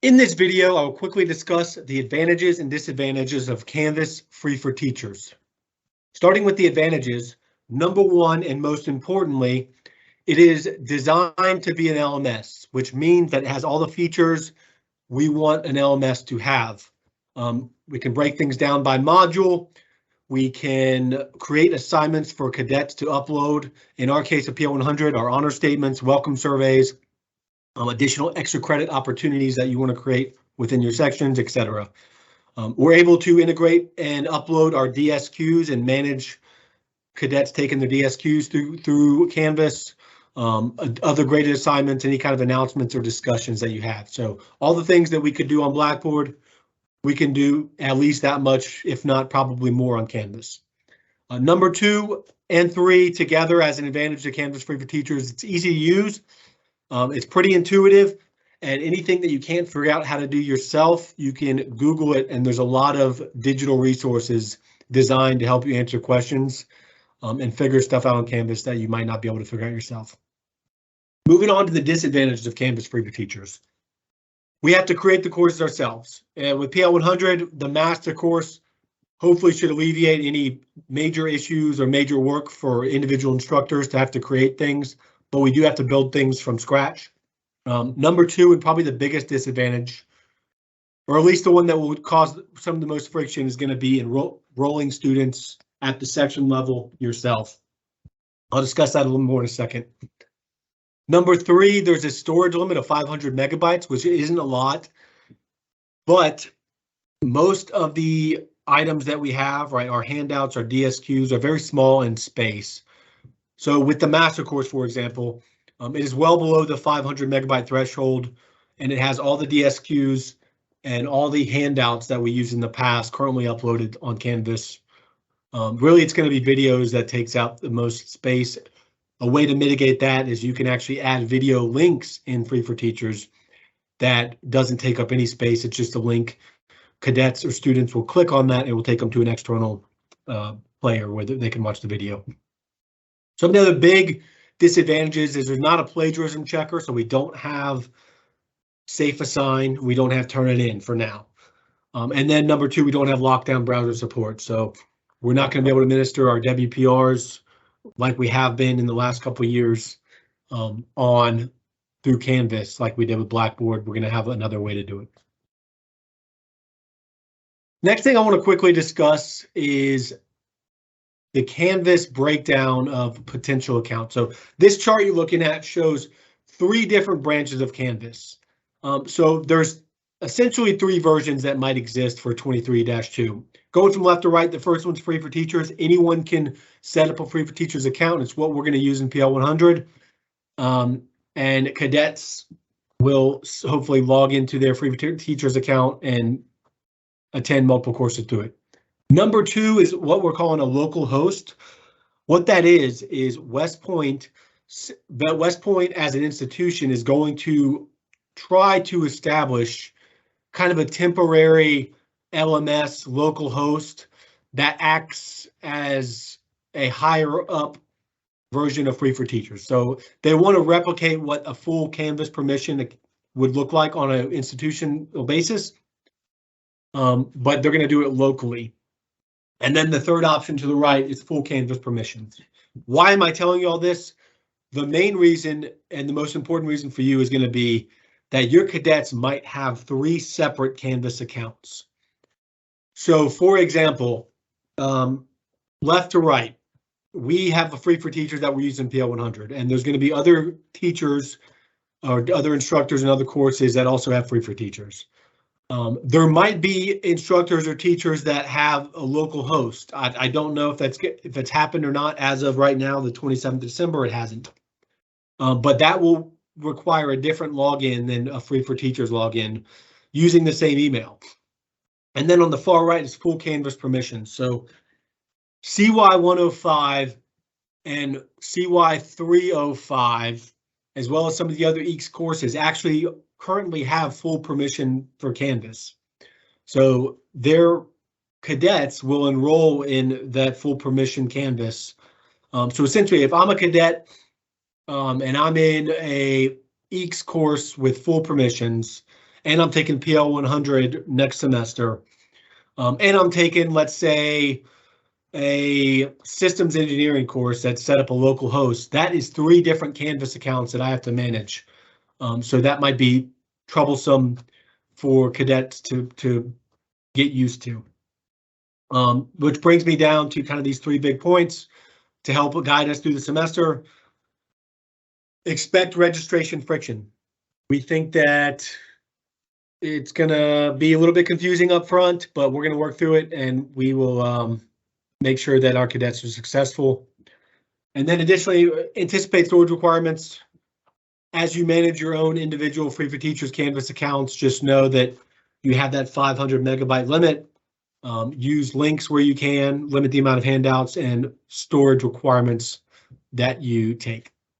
In this video, I will quickly discuss the advantages and disadvantages of Canvas free for teachers. Starting with the advantages, number one, and most importantly, it is designed to be an LMS, which means that it has all the features we want an LMS to have. We can break things down by module. We can create assignments for cadets to upload. In our case of PL100, our honor statements, welcome surveys, additional extra credit opportunities that you want to create within your sections, etc. We're able to integrate and upload our DSQs and manage cadets taking their DSQs through Canvas, other graded assignments, any kind of announcements or discussions that you have. So all the things that we could do on Blackboard, we can do at least that much, if not probably more on Canvas. Number 2 and 3 together as an advantage to Canvas free for teachers. It's easy to use. It's pretty intuitive, and anything that you can't figure out how to do yourself, you can Google it, and there's a lot of digital resources designed to help you answer questions and figure stuff out on Canvas that you might not be able to figure out yourself. Moving on to the disadvantages of Canvas free for teachers. We have to create the courses ourselves. And with PL100, the master course hopefully should alleviate any major issues or major work for individual instructors to have to create things, but we do have to build things from scratch. Number 2, and probably the biggest disadvantage, or at least the one that will cause some of the most friction, is going to be enrolling students at the section level yourself. I'll discuss that a little more in a second. Number 3, there's a storage limit of 500 megabytes, which isn't a lot, but most of the items that we have, right, our handouts, our DSQs, are very small in space. So with the master course, for example, it is well below the 500 megabyte threshold, and it has all the DSQs and all the handouts that we used in the past currently uploaded on Canvas. Really, it's going to be videos that takes out the most space. A way to mitigate that is you can actually add video links in free for teachers that doesn't take up any space. It's just a link. Cadets or students will click on that. It will take them to an external player where they can watch the video. Some of the other big disadvantages is there's not a plagiarism checker, so we don't have safe assign. We don't have turn it in for now. And then number 2, we don't have lockdown browser support. So we're not going to be able to administer our WPRs like we have been in the last couple of years through Canvas like we did with Blackboard. We're going to have another way to do it. Next thing I want to quickly discuss is the Canvas breakdown of potential accounts. So this chart you're looking at shows 3 different branches of Canvas. So there's essentially 3 versions that might exist for 23-2. Going from left to right, the first one's free for teachers. Anyone can set up a free for teachers account. It's what we're going to use in PL100. And cadets will hopefully log into their free for teachers account and attend multiple courses through it. Number 2 is what we're calling a local host. What that is West Point. West Point as an institution is going to try to establish kind of a temporary LMS local host that acts as a higher up version of free for teachers. So they want to replicate what a full Canvas permission would look like on an institutional basis, but they're going to do it locally. And then the third option to the right is full Canvas permissions. Why am I telling you all this? The main reason and the most important reason for you is going to be that your cadets might have 3 separate Canvas accounts. So for example, left to right, we have a free for teachers that we're using PL100, and there's going to be other teachers or other instructors in other courses that also have free for teachers. There might be instructors or teachers that have a local host. I don't know if that's happened or not as of right now, the 27th of December, it hasn't. But that will require a different login than a free for teachers login using the same email. And then on the far right is full Canvas permissions. So CY 105 and CY 305, as well as some of the other EECS courses, actually currently have full permission for Canvas. So their cadets will enroll in that full permission Canvas. So essentially, if I'm a cadet and I'm in a EECS course with full permissions, and I'm taking PL 100 next semester, and I'm taking, let's say, a systems engineering course that set up a local host, that is 3 different Canvas accounts that I have to manage. So that might be troublesome for cadets to get used to. Which brings me down to kind of these 3 big points to help guide us through the semester. Expect registration friction. We think that it's gonna be a little bit confusing up front, but we're gonna work through it, and we will make sure that our cadets are successful. And then additionally, anticipate storage requirements. As you manage your own individual Free for Teachers Canvas accounts, just know that you have that 500 megabyte limit. Use links where you can, limit the amount of handouts and storage requirements that you take.